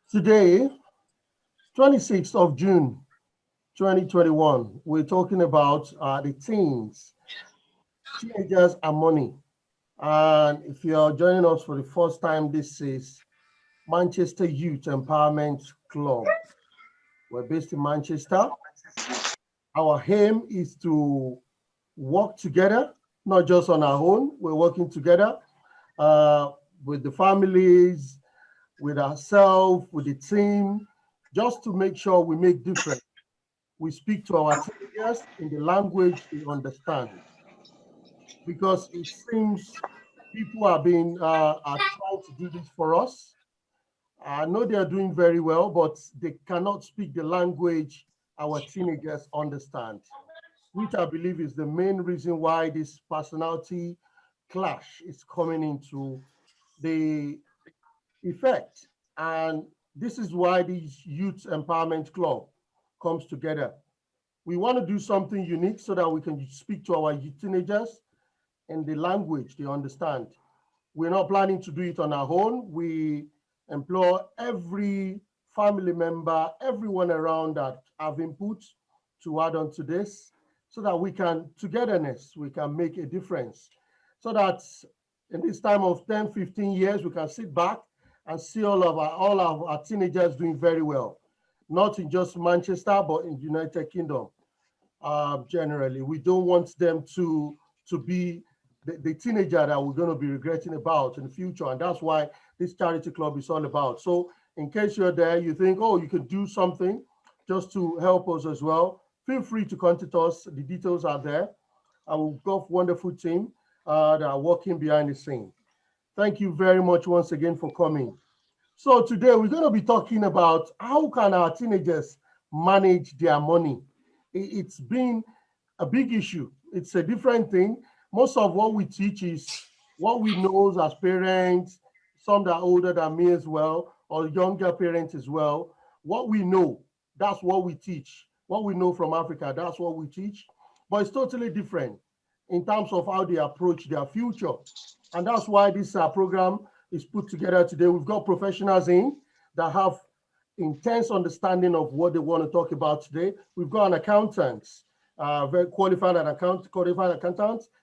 Today, 26th of June, 2021, we're talking about the teens, teenagers and money. And if you're joining us for the first time, this is Manchester Youth Empowerment Club. We're based in Manchester. Our aim is to work together, not just on our own. We're working together uh, with the families, with ourselves, with the team, just to make sure we make difference. We speak to our teenagers in the language they understand, because it seems people are trying to do this for us. I know they are doing very well, but they cannot speak the language our teenagers understand, which I believe is the main reason why this personality clash is coming into the effect. And this is why this Youth Empowerment Club comes together. We want to do something unique so that we can speak to our teenagers in the language they understand. We're not planning to do it on our own. We employ every family member, everyone around that have input to add on to this so that we can, togetherness, we can make a difference. So that in this time of 10, 15 years, we can sit back and see all of our teenagers doing very well, not in just Manchester, but in the United Kingdom. Generally, we don't want them to be the teenager that we're going to be regretting about in the future, and that's why this charity club is all about. So, in case you're there, you think, oh, you could do something just to help us as well. Feel free to contact us. The details are there. We've got a wonderful team that are working behind the scene. Thank you very much once again for coming. So today we're going to be talking about how can our teenagers manage their money. It's been a big issue. It's a different thing. Most of what we teach is what we know as parents, some that are older than me as well, or younger parents as well. What we know, that's what we teach. What we know from Africa, that's what we teach. But it's totally different in terms of how they approach their future. And that's why this program is put together today. We've got professionals in that have intense understanding of what they want to talk about today. We've got an accountant, very qualified accountant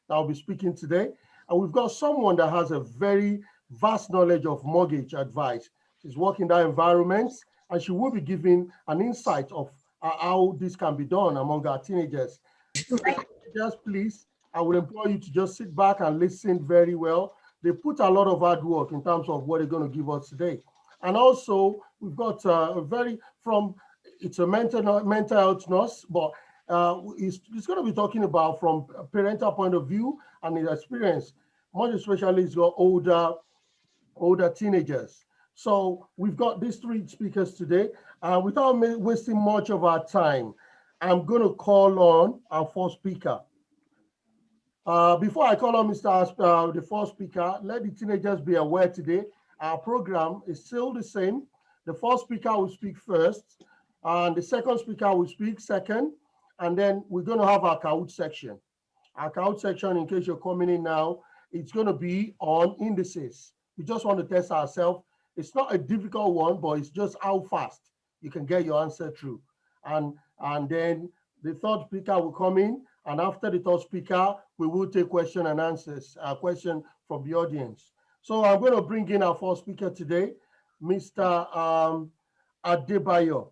that will be speaking today. And we've got someone that has a very vast knowledge of mortgage advice. She's working in that environment, and she will be giving an insight of how this can be done among our teenagers. Just please, I will implore you to just sit back and listen very well. They put a lot of hard work in terms of what they're going to give us today. And also, we've got it's a mental health nurse, but it's going to be talking about from a parental point of view and his experience, most especially it's got older teenagers. So we've got these three speakers today. Without wasting much of our time, I'm going to call on our first speaker. Before I call on the first speaker, let the teenagers be aware today, our program is still the same. The first speaker will speak first, and the second speaker will speak second, and then we're going to have our Kahoot section. Our Kahoot section, in case you're coming in now, it's going to be on indices. We just want to test ourselves. It's not a difficult one, but it's just how fast you can get your answer through. And then the third speaker will come in, and after the third speaker, we will take question and answers, question from the audience. So I'm going to bring in our first speaker today, Mr. Adebayo.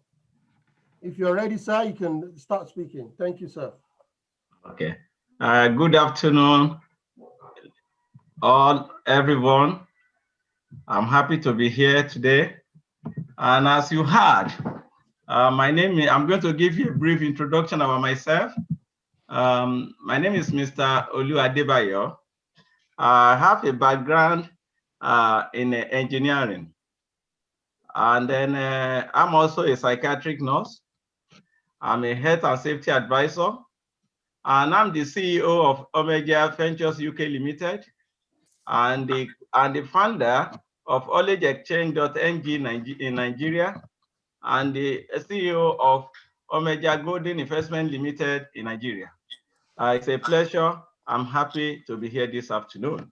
If you're ready, sir, you can start speaking. Thank you, sir. Okay. Good afternoon, everyone. I'm happy to be here today. And as you heard, I'm going to give you a brief introduction about myself. My name is Mr. Olu Adebayo. I have a background in engineering. And then I'm also a psychiatric nurse. I'm a health and safety advisor. And I'm the CEO of Omega Ventures UK Limited and the founder of knowledgeexchange.ng in Nigeria and the CEO of Omega Golden Investment Limited in Nigeria. It's a pleasure. I'm happy to be here this afternoon.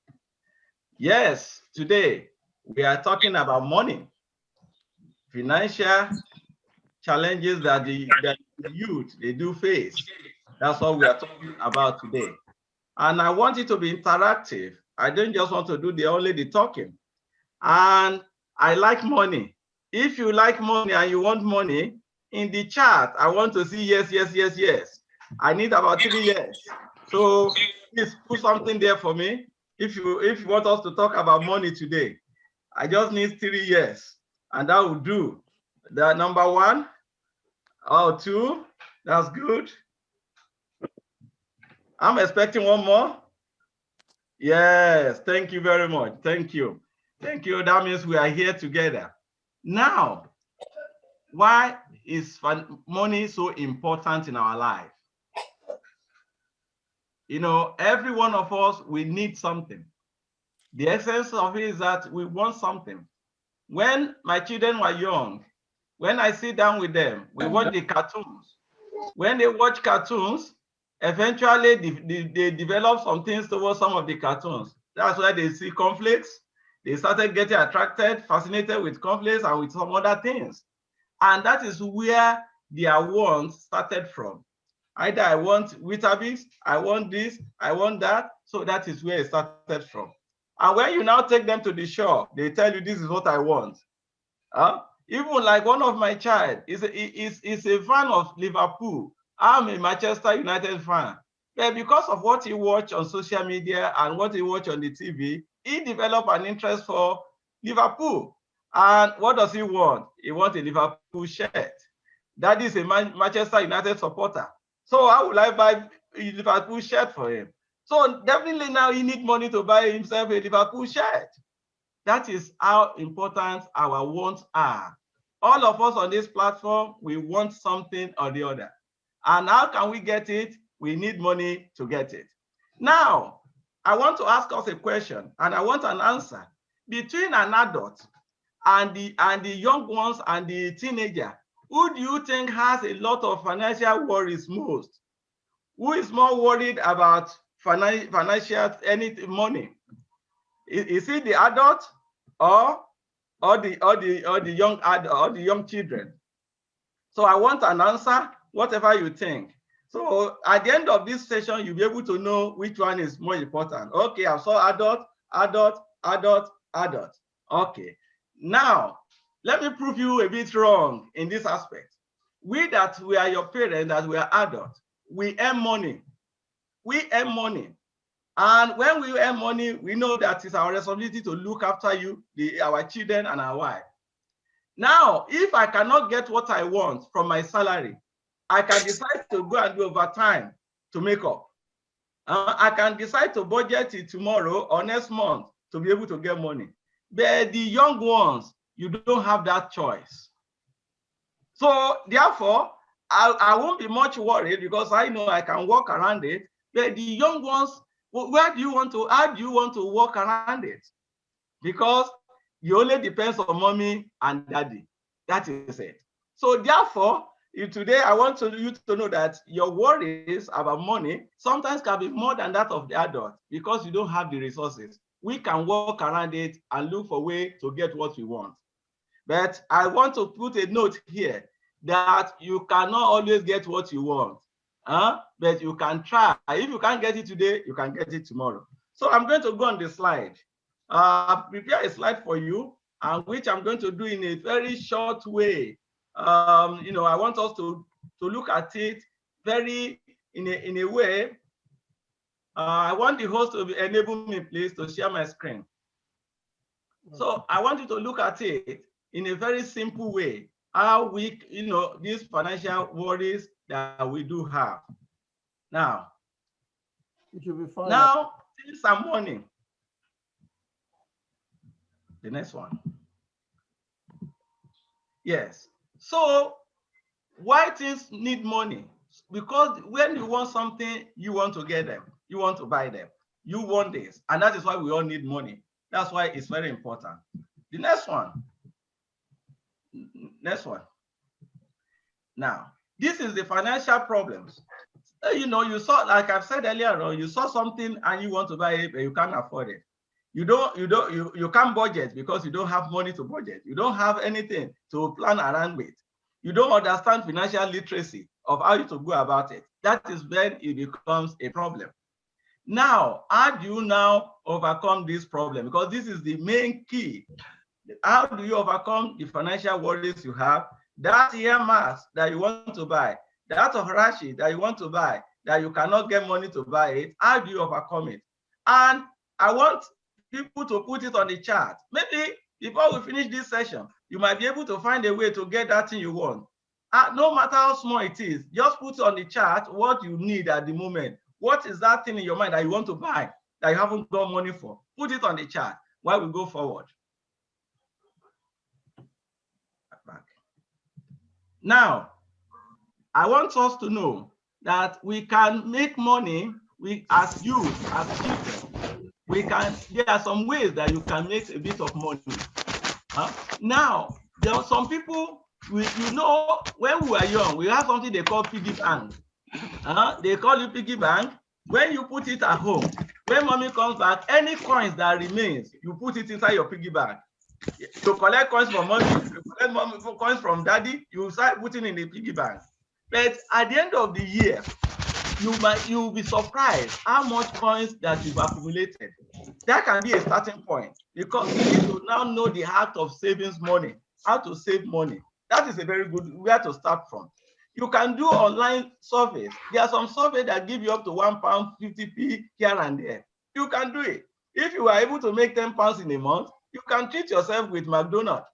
Yes, today we are talking about money. financial challenges that the youth they do face. That's what we are talking about today. And I want it to be interactive. I don't just want to do only the talking. And I like money. If you like money and you want money, in the chat, I want to see yes, yes, yes, yes. I need about 3 years. So please put something there for me. If you want us to talk about money today, I just need 3 years, and that will do. That number 1 or 2, that's good. I'm expecting one more. Yes, thank you very much. Thank you. Thank you. That means we are here together. Now, why is money so important in our life? You know, every one of us, we need something. The essence of it is that we want something. When my children were young, when I sit down with them, we watch the cartoons. When they watch cartoons, eventually they develop some things towards some of the cartoons. That's why they see conflicts. They started getting attracted, fascinated with conflicts and with some other things. And that is where their wants started from. Either I want Weetabix, I want this, I want that. So that is where it started from. And when you now take them to the shop, they tell you this is what I want. Even like one of my child is a fan of Liverpool. I'm a Manchester United fan. But because of what he watched on social media and what he watched on the TV, he developed an interest for Liverpool. And what does he want? He wants a Liverpool shirt. That is a Manchester United supporter. So how will I buy a Liverpool shirt for him? So definitely now he needs money to buy himself a Liverpool shirt. That is how important our wants are. All of us on this platform, we want something or the other. And how can we get it? We need money to get it. Now, I want to ask us a question and I want an answer. Between an adult and the young ones and the teenager, who do you think has a lot of financial worries most? Who is more worried about financial money? Is it the adult or the young adult or the young children? So I want an answer, whatever you think. So at the end of this session, you'll be able to know which one is more important. Okay, I saw adult, adult, adult, adult. Okay. Now, let me prove you a bit wrong in this aspect. We are your parents, that we are adults, we earn money. We earn money. And when we earn money, we know that it's our responsibility to look after you, our children and our wife. Now, if I cannot get what I want from my salary, I can decide to go and do overtime to make up. I can decide to budget it tomorrow or next month to be able to get money. But the young ones, you don't have that choice. So therefore, I won't be much worried because I know I can work around it. But the young ones, how do you want to work around it? Because you only depends on mommy and daddy. That is it. So therefore, today I want you to know that your worries about money sometimes can be more than that of the adult because you don't have the resources. We can work around it and look for a way to get what we want. But I want to put a note here that you cannot always get what you want. But you can try. If you can't get it today, you can get it tomorrow. So I'm going to go on the slide. Prepare a slide for you, and which I'm going to do in a very short way. I want us to look at it very in a way. I want the host to enable me, please, to share my screen. So I want you to look at it in a very simple way. How we, these financial worries that we do have. Now, it will be fine. Now, things are money. The next one. Yes. So why things need money? Because when you want something, you want to get them. You want to buy them. You want this. And that is why we all need money. That's why it's very important. The next one. Next one. Now, this is the financial problems. You saw, like I've said earlier on, you saw something and you want to buy it, but you can't afford it. You can't budget because you don't have money to budget. You don't have anything to plan around with. You don't understand financial literacy of how to go about it. That is when it becomes a problem. Now, how do you now overcome this problem? Because this is the main key. How do you overcome the financial worries you have? That earmarks that you want to buy, that of Rashi that you want to buy, that you cannot get money to buy it, how do you overcome it? And I want people to put it on the chart. Maybe before we finish this session, you might be able to find a way to get that thing you want. No matter how small it is, just put on the chart what you need at the moment. What is that thing in your mind that you want to buy that you haven't got money for? Put it on the chart while we go forward. Back. Now, I want us to know that we can make money. We, as youth, as children, there are some ways that you can make a bit of money. Now, there are some people, when we were young, we have something they call piggy bank. They call it piggy bank. When you put it at home, when mommy comes back, any coins that remains, you put it inside your piggy bank. To collect coins from mommy, you collect coins from daddy, you start putting in the piggy bank. But at the end of the year, you'll be surprised how much coins that you've accumulated. That can be a starting point, because you need to now know the art of savings money, how to save money. That is a very good where to start from. You can do online surveys. There are some surveys that give you up to £1.50p here and there. You can do it. If you are able to make £10 in a month, you can treat yourself with McDonald's.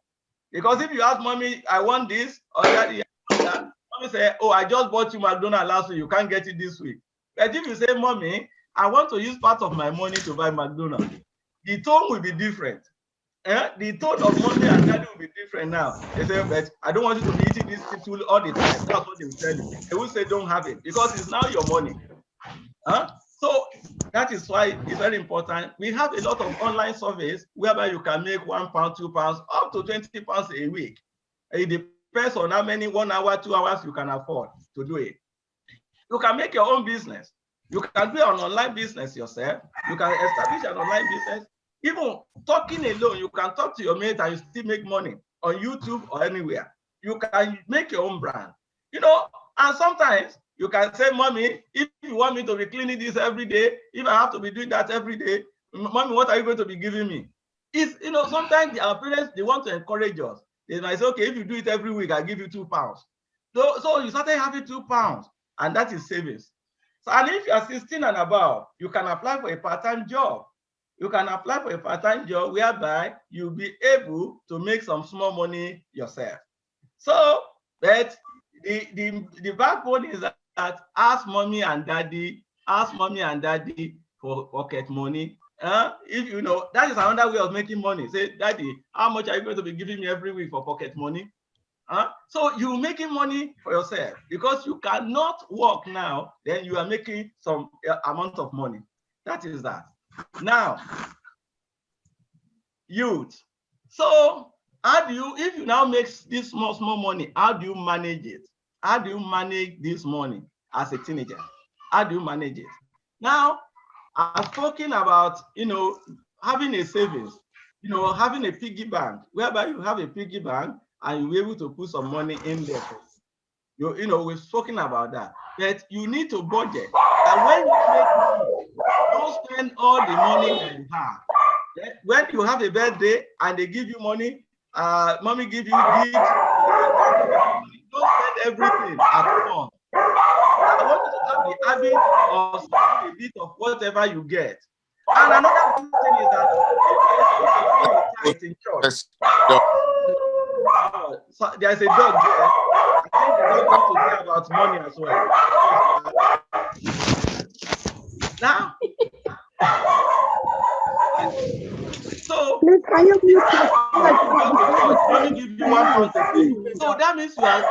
Because if you ask mommy, I want this, or daddy, I want that, mommy say, oh, I just bought you McDonald's last week, you can't get it this week. But if you say, mommy, I want to use part of my money to buy McDonald's, the tone will be different. The tone of mommy and daddy will be different now. They say, but I don't want you to be eating this tool all the time. That's what they will tell you. They will say, don't have it, because it's now your money. So that is why it's very important. We have a lot of online surveys whereby you can make £1, £2, up to £20 a week. It depends on how many 1 hour, 2 hours you can afford to do it. You can make your own business. You can do an online business yourself. You can establish an online business. Even talking alone, you can talk to your mate and you still make money on YouTube or anywhere. You can make your own brand. And sometimes you can say, mommy, if you want me to be cleaning this every day, if I have to be doing that every day, mommy, what are you going to be giving me? It's, sometimes our parents, they want to encourage us. They might say, okay, if you do it every week, I'll give you £2. So you started having £2, and that is savings. So, and if you are 16 and above, you can apply for a part-time job. You can apply for a part-time job whereby you'll be able to make some small money yourself. So, but the backbone is that ask mommy and daddy for pocket money. If you know, that is another way of making money. Say, daddy, how much are you going to be giving me every week for pocket money? So you're making money for yourself, because you cannot work now, then you are making some amount of money. That is that. Now, youth. So how do you, if you now make this small money, how do you manage it? How do you manage this money as a teenager? How do you manage it? Now, I've spoken about, having a savings, having a piggy bank, whereby you have a piggy bank and you'll be able to put some money in there. We've spoken about that. But you need to budget. And when you make money, don't spend all the money that you have. When you have a birthday and they give you money, mommy give you gifts, don't spend everything at once. I want you to have the habit of spending a bit of whatever you get. And another good thing is that if you in church, so there's a dog there. I think the dog wants to hear about money as well. Now, so please, can you mute let me give you £1 So that means you are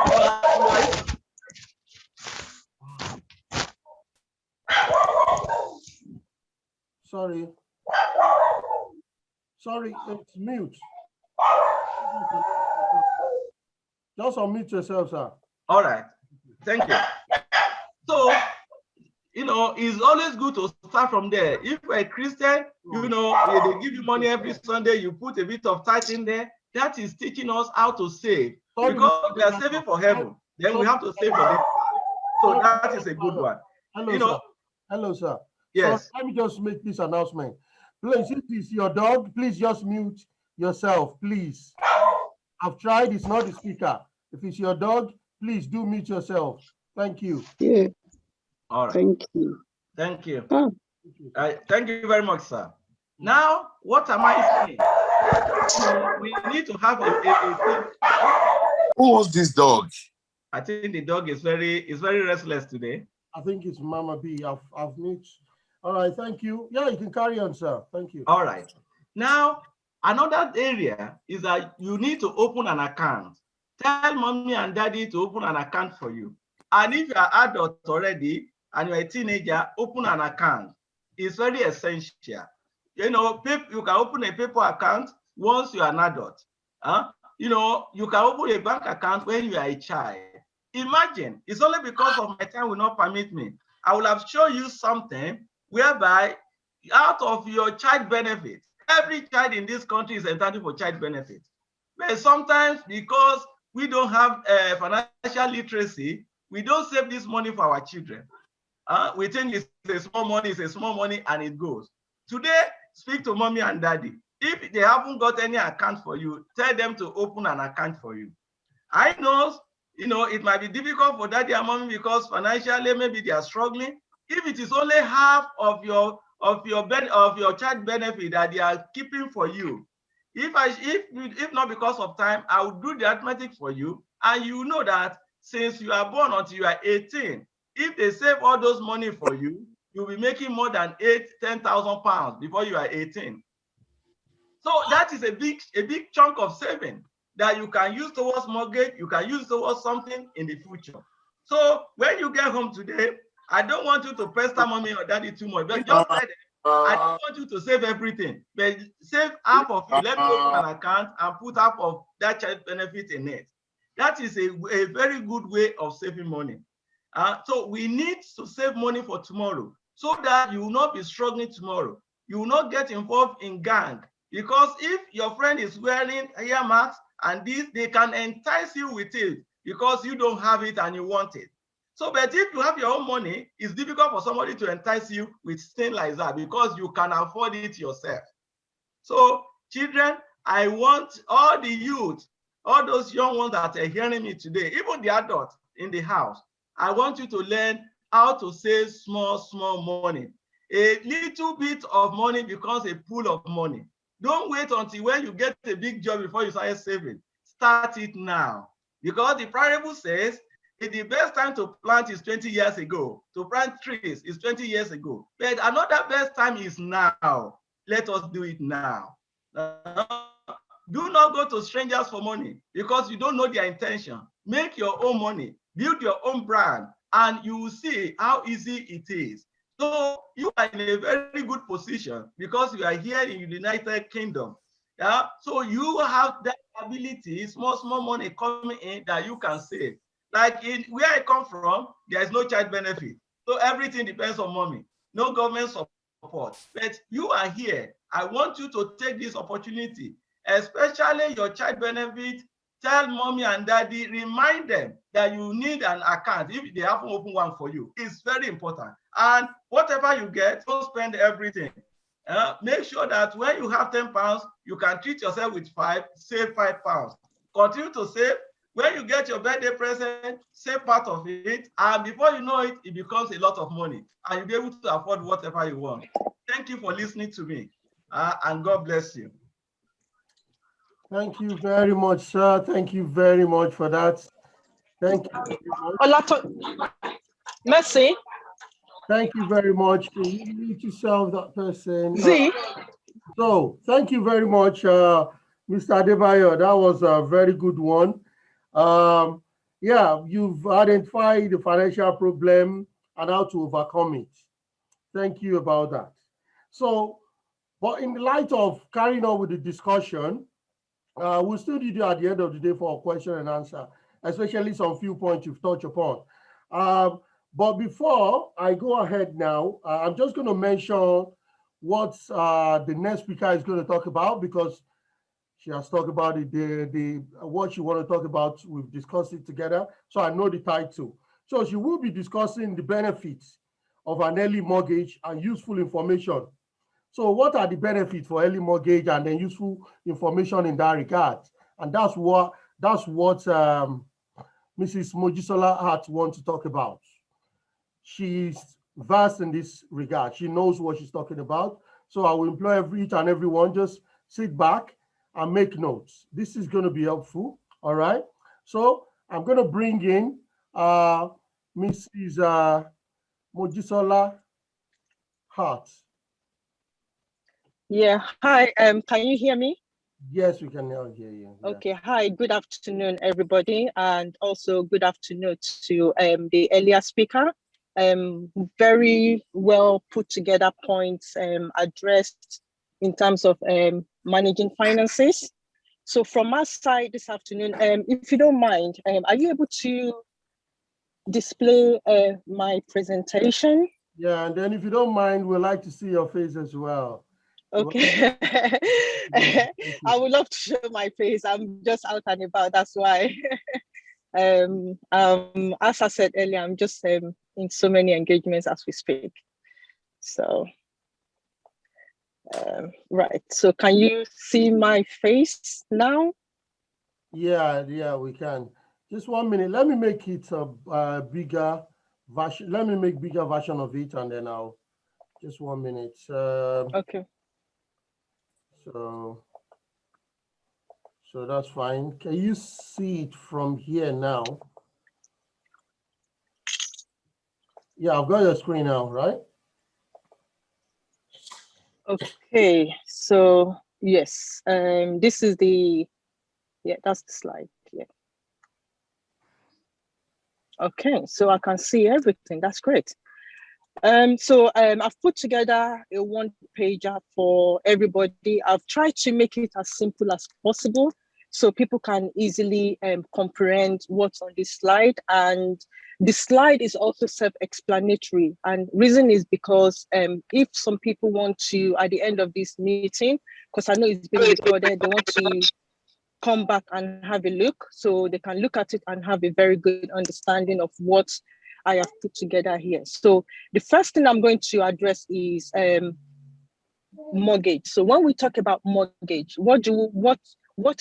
Sorry, it's mute. Just unmute yourself, sir. All right, thank you. So it's always good to start from there. If you're a Christian, they give you money every Sunday, you put a bit of tithe in there. That is teaching us how to save, Sorry, because we are saving for heaven. Then we have to save for them. So that is a good one. Hello, sir. Hello, sir. Yes. So let me just make this announcement. Please, if it's your dog, please just mute yourself, please. I've tried, it's not the speaker. If it's your dog, please do mute yourself. Thank you. Yeah. All right. Thank you. Thank you. Oh. Thank you very much, sir. Now, what am I saying? We need to have a Who was this dog? I think the dog is very restless today. I think it's Mama B. I've mute. All right, thank you. Yeah, you can carry on, sir. Thank you. All right. Now, another area is that you need to open an account. Tell mommy and daddy to open an account for you. And if you are adult already and you're a teenager, open an account. It's very essential. You can open a paper account once you're an adult. You can open a bank account when you are a child. Imagine, it's only because of my time will not permit me. I will have shown you something whereby out of your child benefit, every child in this country is entitled for child benefit. But sometimes because we don't have financial literacy, we don't save this money for our children. We think it's a small money, and it goes. Today, speak to mommy and daddy. If they haven't got any account for you, tell them to open an account for you. I know, it might be difficult for daddy and mommy because financially maybe they are struggling. If it is only half of your child benefit that they are keeping for you, if not because of time, I will do the arithmetic for you, and you know that since you are born until you are 18, if they save all those money for you, you'll be making more than 10,000 pounds before you are 18. So that is a big chunk of saving that you can use towards mortgage, you can use towards something in the future. So when you get home today, I don't want you to pester mommy or daddy too much, but just tell them, I don't want you to save everything, but save half of it. Let me open an account and put half of that child benefit in it. That is a very good way of saving money. So we need to save money for tomorrow so that you will not be struggling tomorrow. You will not get involved in gang, because if your friend is wearing earmarks and this, they can entice you with it because you don't have it and you want it. So, but if you have your own money, it's difficult for somebody to entice you with things like that because you can afford it yourself. So, children, I want all the youth, all those young ones that are hearing me today, even the adults in the house, I want you to learn how to save small money. A little bit of money becomes a pool of money. Don't wait until when you get a big job before you start saving. Start it now. Because the parable says, the best time to plant is 20 years ago. To plant trees is 20 years ago. But another best time is now. Let us do it now. Do not go to strangers for money because you don't know their intention. Make your own money. Build your own brand, and you will see how easy it is. So you are in a very good position because you are here in the United Kingdom. Yeah, so you have that ability, small money coming in that you can save. Like in where I come from, there is no child benefit. So everything depends on mommy, no government support. But you are here. I want you to take this opportunity, especially your child benefit. Tell mommy and daddy, remind them that you need an account if they haven't opened one for you. It's very important. And whatever you get, don't spend everything. Make sure that when you have 10 pounds, you can treat yourself with 5, save 5 pounds. Continue to save. When you get your birthday present, save part of it. And before you know it, it becomes a lot of money. And you'll be able to afford whatever you want. Thank you for listening to me. And God bless you. Thank you very much, sir. Thank you very much for that. Thank you very much. Merci. Thank you very much. Can you mute yourself, that person? Z. So, thank you very much, Mr. Adebayo. That was a very good one. Yeah, you've identified the financial problem and how to overcome it. Thank you about that. So, but in the light of carrying on with the discussion, we'll still do at the end of the day for a question and answer, especially some few points you've touched upon. But before I go ahead now, I'm just going to mention what the next speaker is going to talk about, because she has talked about it, the what she want to talk about. We've discussed it together, so I know the title. So she will be discussing the benefits of an early mortgage and useful information. So what are the benefits for early mortgage and then useful information in that regard? And that's what Mrs. Mojisola Hart wants to talk about. She's vast in this regard. She knows what she's talking about. So I will employ each and everyone, just sit back and make notes. This is going to be helpful. All right. So I'm going to bring in Mrs. Mojisola Hart. Yeah, hi, can you hear me? Yes, we can now hear you. Yeah. Okay, hi, good afternoon, everybody, and also good afternoon to the earlier speaker. Very well put together points addressed in terms of managing finances. So from our side this afternoon, if you don't mind, are you able to display my presentation? Yeah, and then if you don't mind, we'd like to see your face as well. Okay. I would love to show my face. I'm just out and about. That's why. As I said earlier, I'm just in so many engagements as we speak. So, right. So, can you see my face now? Yeah, we can. Just 1 minute. Let me make it a bigger version. Let me make bigger version of it, and then I'll just 1 minute. Okay. So that's fine. Can you see it from here now? Yeah, I've got your screen now, right? Okay. So yes, this is that's the slide. Yeah. Okay. So I can see everything. That's great. So I've put together a one-pager for everybody. I've tried to make it as simple as possible so people can easily comprehend what's on this slide. And the slide is also self-explanatory. And reason is because if some people want to, at the end of this meeting, because I know it's being recorded, they want to come back and have a look, so they can look at it and have a very good understanding of what I have put together here. So the first thing I'm going to address is mortgage. So when we talk about mortgage, what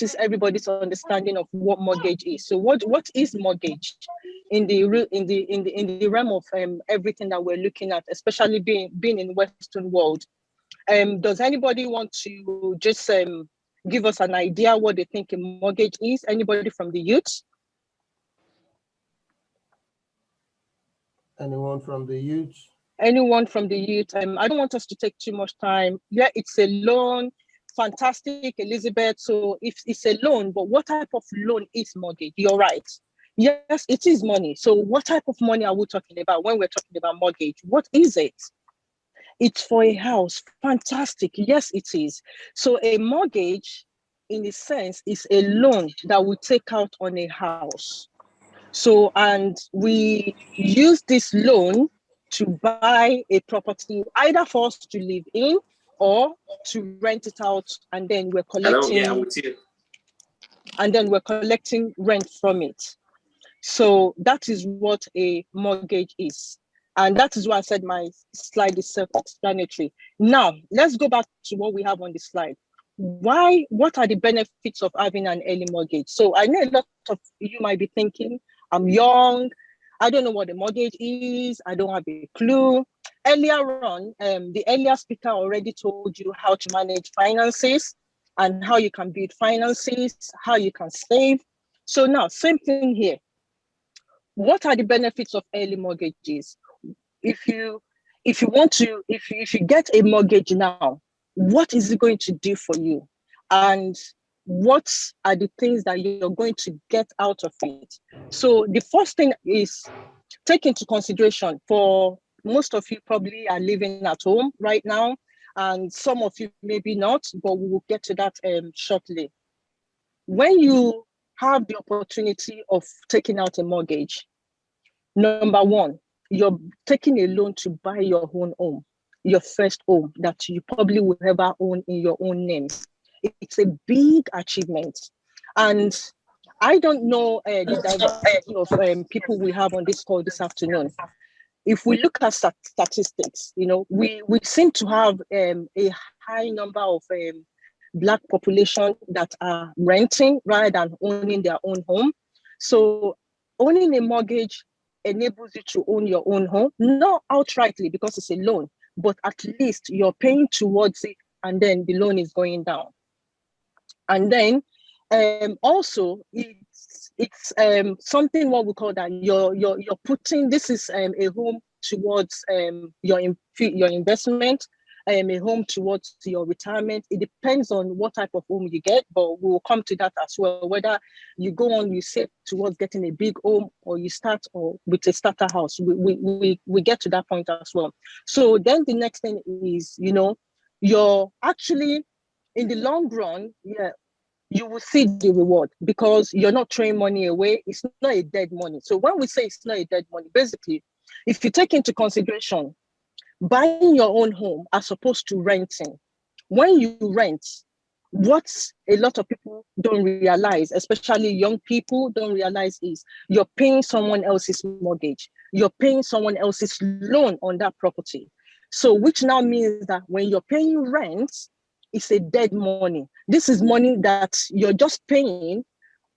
is everybody's understanding of what mortgage is? So what is mortgage in the realm of everything that we're looking at, especially being in Western world? Does anybody want to just give us an idea what they think a mortgage is? Anybody from the youth? Anyone from the youth? Anyone from the youth? I don't want us to take too much time. Yeah, it's a loan. Fantastic, Elizabeth. So if it's a loan, but what type of loan is mortgage? You're right. Yes, it is money. So what type of money are we talking about when we're talking about mortgage? What is it? It's for a house. Fantastic. Yes, it is. So a mortgage, in a sense, is a loan that we take out on a house. So, and we use this loan to buy a property, either for us to live in or to rent it out, and then we're collecting. Hello, yeah, I'm with you. And then we're collecting rent from it. So that is what a mortgage is. And that is why I said my slide is self-explanatory. Now, let's go back to what we have on the slide. What are the benefits of having an early mortgage? So I know a lot of you might be thinking, I'm young, I don't know what a mortgage is, I don't have a clue. Earlier on, the earlier speaker already told you how to manage finances and how you can build finances, how you can save. So now, same thing here. What are the benefits of early mortgages? If you get a mortgage now, what is it going to do for you? And what are the things that you're going to get out of it? So the first thing is take into consideration, for most of you probably are living at home right now, and some of you maybe not, but we will get to that shortly. When you have the opportunity of taking out a mortgage, number one, you're taking a loan to buy your own home, your first home that you probably will ever own in your own name. It's a big achievement. And I don't know the diversity of people we have on this call this afternoon. If we look at statistics, we seem to have a high number of Black population that are renting rather than owning their own home. So owning a mortgage enables you to own your own home, not outrightly because it's a loan, but at least you're paying towards it and then the loan is going down. And then also it's something what we call that you're putting, this is a home towards your investment, a home towards your retirement. It depends on what type of home you get, but we'll come to that as well. Whether you go on, you save towards getting a big home, or you start or with a starter house. We get to that point as well. So then the next thing is, you're actually in the long run, yeah, you will see the reward because you're not throwing money away. It's not a dead money. So when we say it's not a dead money, basically, if you take into consideration buying your own home as opposed to renting, when you rent, what a lot of people don't realize, especially young people don't realize, is you're paying someone else's mortgage. You're paying someone else's loan on that property. So which now means that when you're paying rent, it's a dead money. This is money that you're just paying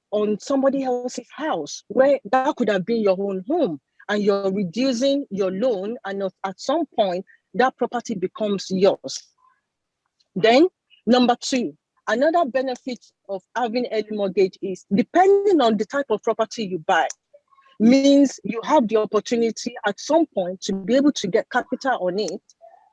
on somebody else's house where that could have been your own home, and you're reducing your loan, and at some point that property becomes yours. Then number two, another benefit of having early mortgage is depending on the type of property you buy, means you have the opportunity at some point to be able to get capital on it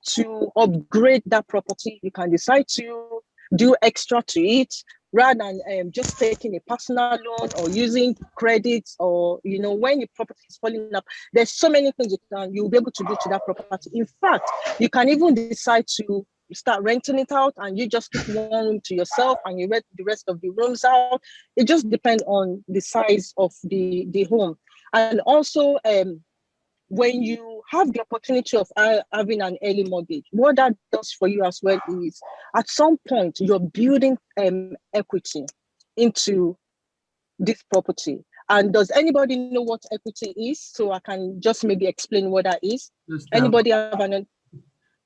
to upgrade that property. You can decide to do extra to it rather than just taking a personal loan or using credits, or when the property is falling up. There's so many things you'll be able to do to that property. In fact, you can even decide to start renting it out and you just keep one room to yourself and you rent the rest of the rooms out. It just depends on the size of the home. And also when you have the opportunity of having an early mortgage, what that does for you as well is at some point you're building equity into this property. And does anybody know what equity is? So I can just maybe explain what that is. Anybody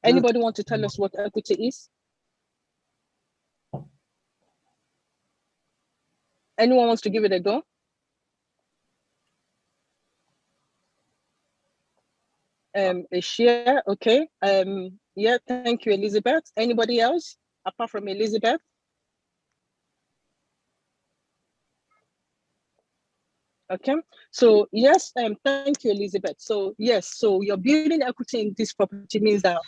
anybody want to tell us what equity is? Anyone wants to give it a go? A share, okay. Yeah, thank you, Elizabeth. Anybody else apart from Elizabeth? Okay, so yes, thank you, Elizabeth. So yes, so you're building equity in this property means that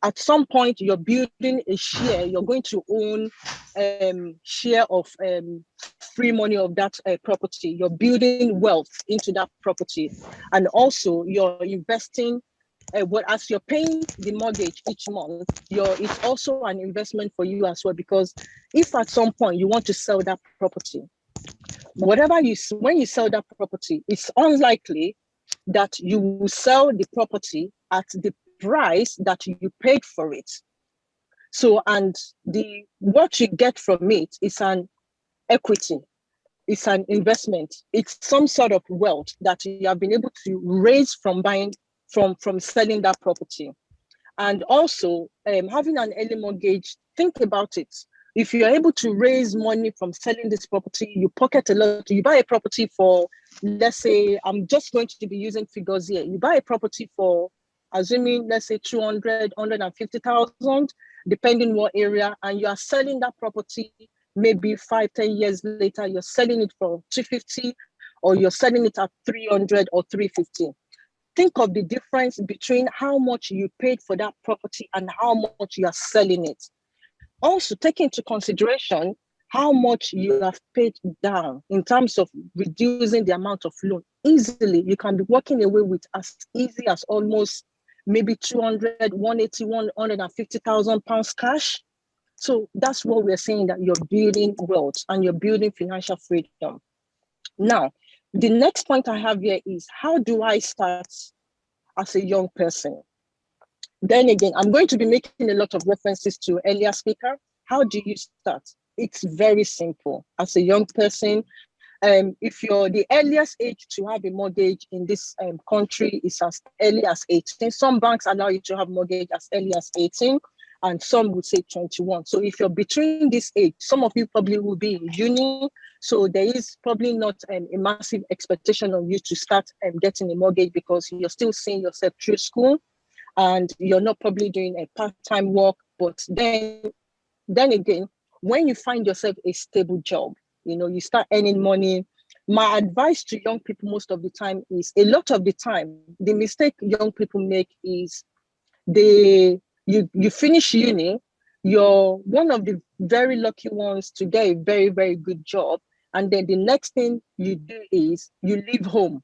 at some point you're building a share, you're going to own share of free money of that property. You're building wealth into that property, and also you're investing. As you're paying the mortgage each month, it's also an investment for you as well, because if at some point you want to sell that property, when you sell that property, it's unlikely that you will sell the property at the price that you paid for it. So, and what you get from it is an equity, it's an investment, it's some sort of wealth that you have been able to raise from from selling that property. And also, having an early mortgage, think about it. If you're able to raise money from selling this property, you pocket a lot. You buy a property for, let's say, I'm just going to be using figures here. You buy a property for, assuming, let's say 200, 150,000, depending what area, and you are selling that property maybe 5, 10 years later, you're selling it for 250, or you're selling it at 300 or 350. Think of the difference between how much you paid for that property and how much you are selling it. Also, take into consideration how much you have paid down in terms of reducing the amount of loan. Easily, you can be walking away with as easy as almost maybe 200, 180, 150,000 pounds cash. So that's what we're saying, that you're building wealth and you're building financial freedom. Now, the next point I have here is, how do I start as a young person. Then again, I'm going to be making a lot of references to earlier speaker. How do you start? It's very simple. As a young person, if you're the earliest age to have a mortgage in this country is as early as 18. Some banks allow you to have mortgage as early as 18, and some would say 21. So if you're between this age, some of you probably will be in uni, so there is probably not a massive expectation on you to start getting a mortgage because you're still seeing yourself through school and you're not probably doing a part-time work. But then again, when you find yourself a stable job, you start earning money. My advice to young people most of the time is, a lot of the time, the mistake young people make is you finish uni, you're one of the very lucky ones to get a very, very good job. And then the next thing you do is you leave home.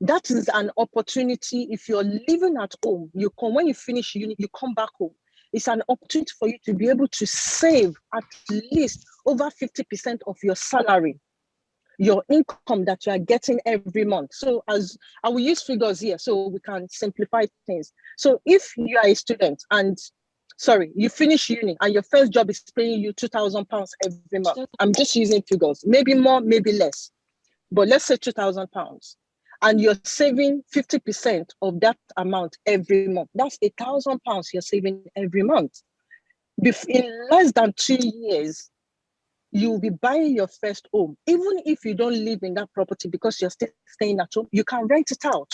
That is an opportunity. If you're living at home, when you finish uni, you come back home. It's an opportunity for you to be able to save at least over 50% of your salary, your income that you are getting every month. So as I will use figures here so we can simplify things. So if you are a student and you finish uni and your first job is paying you £2,000 every month. I'm just using figures, maybe more, maybe less, but let's say £2,000. And you're saving 50% of that amount every month. That's £1,000 you're saving every month. In less than 2 years, you'll be buying your first home. Even if you don't live in that property because you're still staying at home, you can rent it out.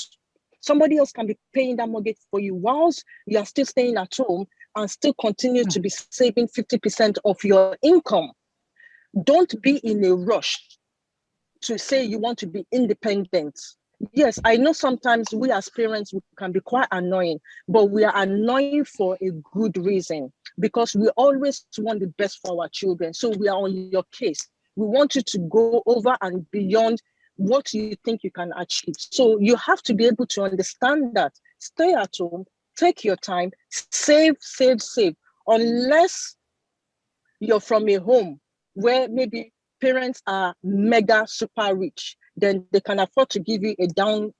Somebody else can be paying that mortgage for you whilst you are still staying at home and still continue to be saving 50% of your income. Don't be in a rush to say you want to be independent. Yes, I know sometimes we as parents can be quite annoying, but we are annoying for a good reason, because we always want the best for our children. So we are on your case. We want you to go over and beyond what you think you can achieve. So you have to be able to understand that. Stay at home, take your time, save. Unless you're from a home where maybe parents are mega super rich, then they can afford to give you a down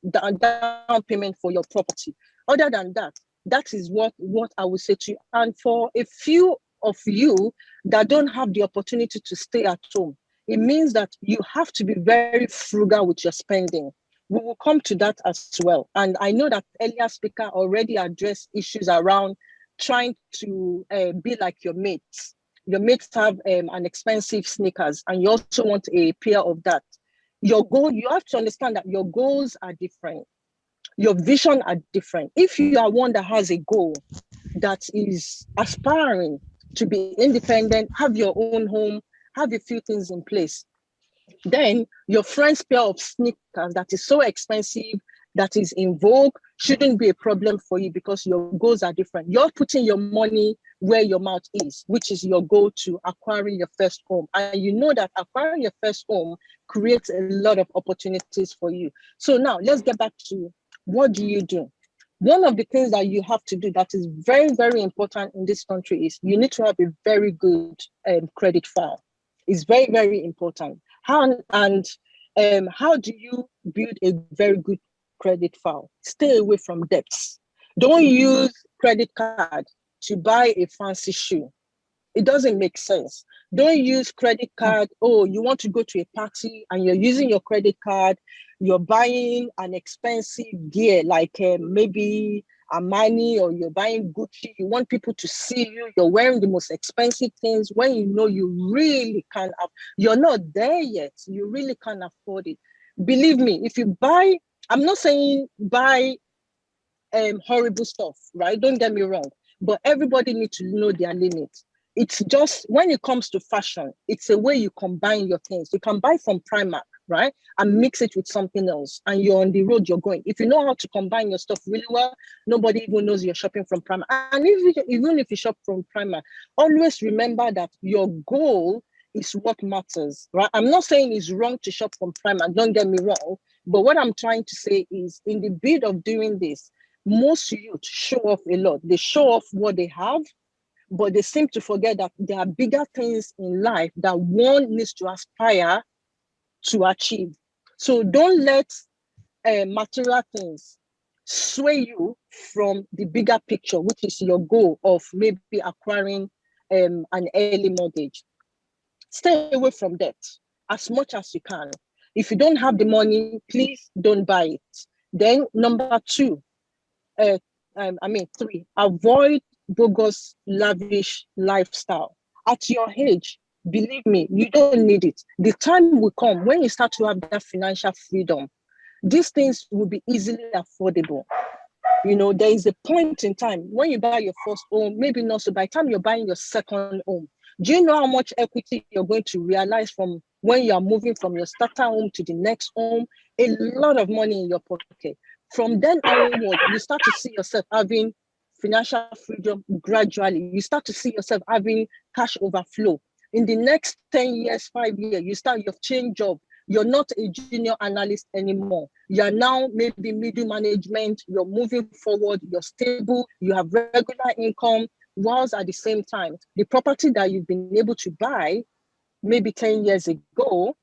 payment for your property. Other than that, that is what I would say to you. And for a few of you that don't have the opportunity to stay at home, it means that you have to be very frugal with your spending. We will come to that as well. And I know that earlier speaker already addressed issues around trying to be like your mates. Your mates have an expensive sneakers and you also want a pair of that. Your goal, you have to understand that your goals are different. Your vision are different. If you are one that has a goal that is aspiring to be independent, have your own home, have a few things in place, then your friend's pair of sneakers that is so expensive, that is in vogue, shouldn't be a problem for you because your goals are different. You're putting your money where your mouth is, which is your goal to acquiring your first home. And you know that acquiring your first home creates a lot of opportunities for you. So now let's get back to, what do you do? One of the things that you have to do that is very, very important in this country is you need to have a very good credit file. It's very, very important. How do you build a very good credit file? Stay away from debts. Don't use credit card to buy a fancy shoe. It doesn't make sense. Don't use credit card. Oh, you want to go to a party and you're using your credit card. You're buying an expensive gear like maybe Armani, or you're buying Gucci. You want people to see you. You're wearing the most expensive things when you know you really can't. You're not there yet. You really can't afford it. Believe me, if you buy, I'm not saying buy horrible stuff, right? Don't get me wrong. But everybody needs to know their limits. It's just, when it comes to fashion, it's a way you combine your things. You can buy from Primark, right? And mix it with something else. And you're on the road you're going. If you know how to combine your stuff really well, nobody even knows you're shopping from Primark. And even if you shop from Primark, always remember that your goal is what matters, right? I'm not saying it's wrong to shop from Primark, don't get me wrong. But what I'm trying to say is, in the bid of doing this, most youth show off a lot. They show off what they have, but they seem to forget that there are bigger things in life that one needs to aspire to achieve. So don't let material things sway you from the bigger picture, which is your goal of maybe acquiring an early mortgage. Stay away from debt as much as you can. If you don't have the money, please don't buy it. Then number two, three, avoid bogus, lavish lifestyle. At your age, believe me, you don't need it. The time will come when you start to have that financial freedom. These things will be easily affordable. You know, there is a point in time when you buy your first home, maybe not so, by the time you're buying your second home, do you know how much equity you're going to realize from when you are moving from your starter home to the next home? A lot of money in your pocket. From then onward, you start to see yourself having financial freedom gradually. You start to see yourself having cash overflow. In the next 10 years, 5 years, you've changed job. You're not a junior analyst anymore. You're now maybe middle management. You're moving forward. You're stable. You have regular income. Whilst at the same time, the property that you've been able to buy maybe 10 years ago,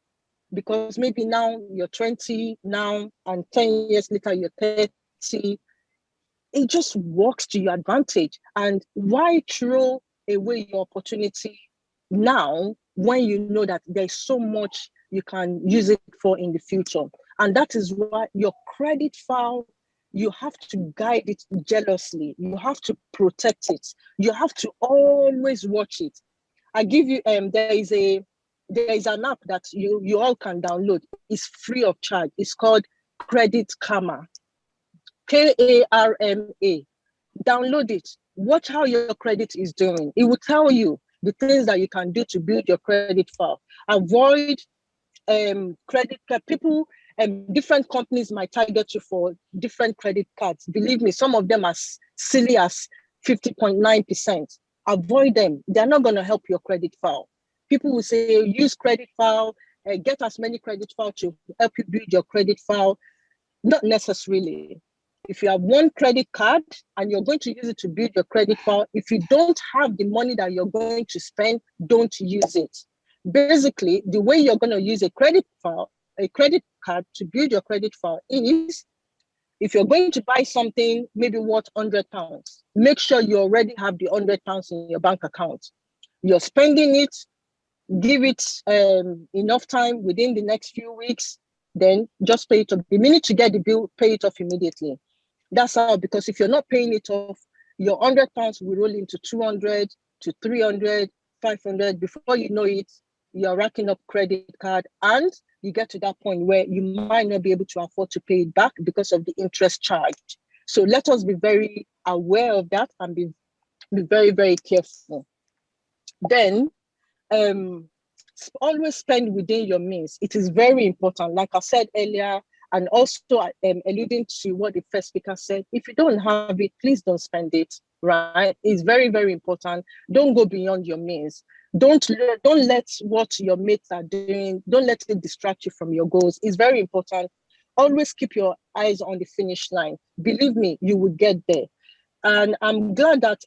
because maybe now you're 20 now and 10 years later you're 30, it just works to your advantage. And why throw away your opportunity now when you know that there's so much you can use it for in the future? And that is why your credit file, you have to guide it jealously. You have to protect it. You have to always watch it. I give you there is an app that you all can download. It's free of charge. It's called Credit Karma. Karma. Download it. Watch how your credit is doing. It will tell you the things that you can do to build your credit file. Avoid credit card. People different companies might target you for different credit cards. Believe me, some of them are silly as 50.9%. Avoid them. They're not going to help your credit file. People will say use credit file, get as many credit files to help you build your credit file. Not necessarily. If you have one credit card and you're going to use it to build your credit file, if you don't have the money that you're going to spend, don't use it. Basically, the way you're going to use a credit card to build your credit file is, if you're going to buy something, maybe worth £100, make sure you already have the £100 in your bank account. You're spending it, give it enough time within the next few weeks, then just pay it off. The minute you get the bill, pay it off immediately. That's how, because if you're not paying it off, your £100 will roll into 200 to 300, 500. Before you know it, you're racking up credit card, and you get to that point where you might not be able to afford to pay it back because of the interest charged. So let us be very aware of that and be very, very careful. Then always spend within your means. It is very important. Like I said earlier, and also alluding to what the first speaker said, if you don't have it, please don't spend it, right? It's very, very important. Don't go beyond your means. Don't let what your mates are doing, don't let it distract you from your goals. It's very important. Always keep your eyes on the finish line. Believe me, you will get there. And I'm glad that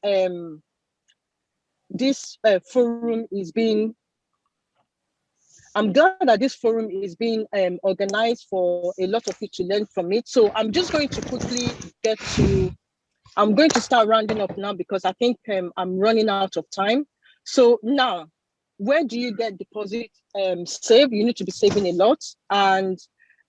this forum is being organized for a lot of you to learn from it. So I'm just going to quickly I'm going to start rounding up now because I think I'm running out of time. So now, where do you get deposit save? You need to be saving a lot. And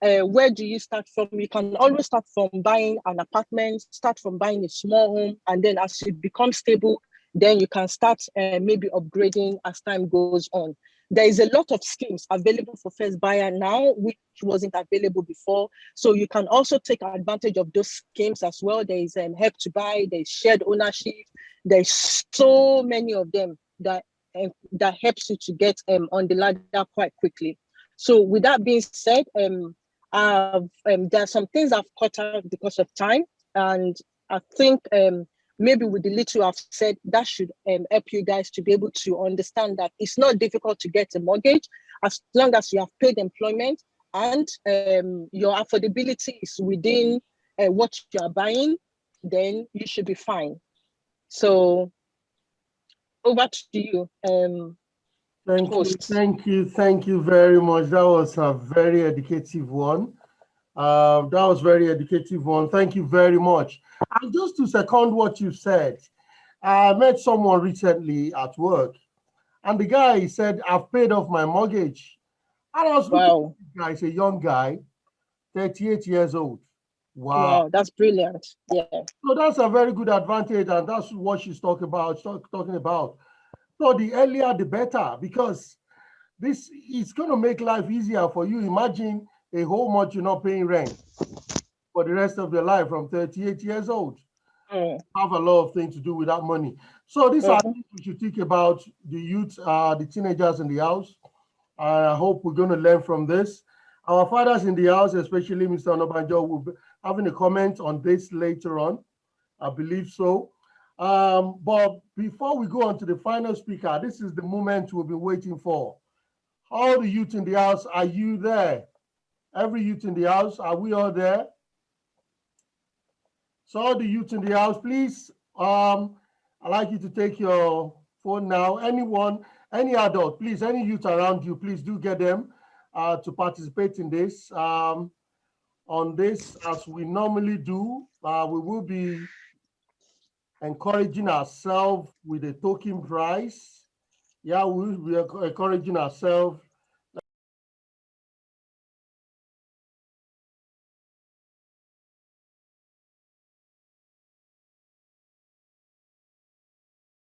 where do you start from? You can always start from buying an apartment, start from buying a small home, and then as you become stable, then you can start maybe upgrading as time goes on. There is a lot of schemes available for first buyer now, which wasn't available before. So you can also take advantage of those schemes as well. There is help to buy, there's shared ownership. There's so many of them that helps you to get on the ladder quite quickly. So with that being said, there are some things I've cut out because of time. And I think maybe with the little I've said, that should help you guys to be able to understand that it's not difficult to get a mortgage as long as you have paid employment and your affordability is within what you are buying, then you should be fine. So over to you, Thank hosts. you very much. That was a very educative one. That was very educative one. Thank you very much. And just to second what you said, I met someone recently at work, and the guy said, I've paid off my mortgage. And I was looking at Wow. the guy, he's a young guy, 38 years old. Wow. Wow, that's brilliant. Yeah. So that's a very good advantage, and that's what she's talking about. So the earlier the better, because this is going to make life easier for you. Imagine a whole month you're not paying rent for the rest of your life from 38 years old. Mm. Have a lot of things to do with that money. So these are Mhm. things we should think about, the youth, the teenagers in the house. I hope we're going to learn from this. Our fathers in the house, especially Mr. Onobanjo, will be having a comment on this later on. I believe so. But before we go on to the final speaker, this is the moment we've been waiting for. All the youth in the house, are you there? Every youth in the house, are we all there? So all the youth in the house, please, I'd like you to take your phone now. Anyone, any adult, please, any youth around you, please do get them to participate in this. On this, as we normally do, we will be encouraging ourselves with a token prize. Yeah, we will be encouraging ourselves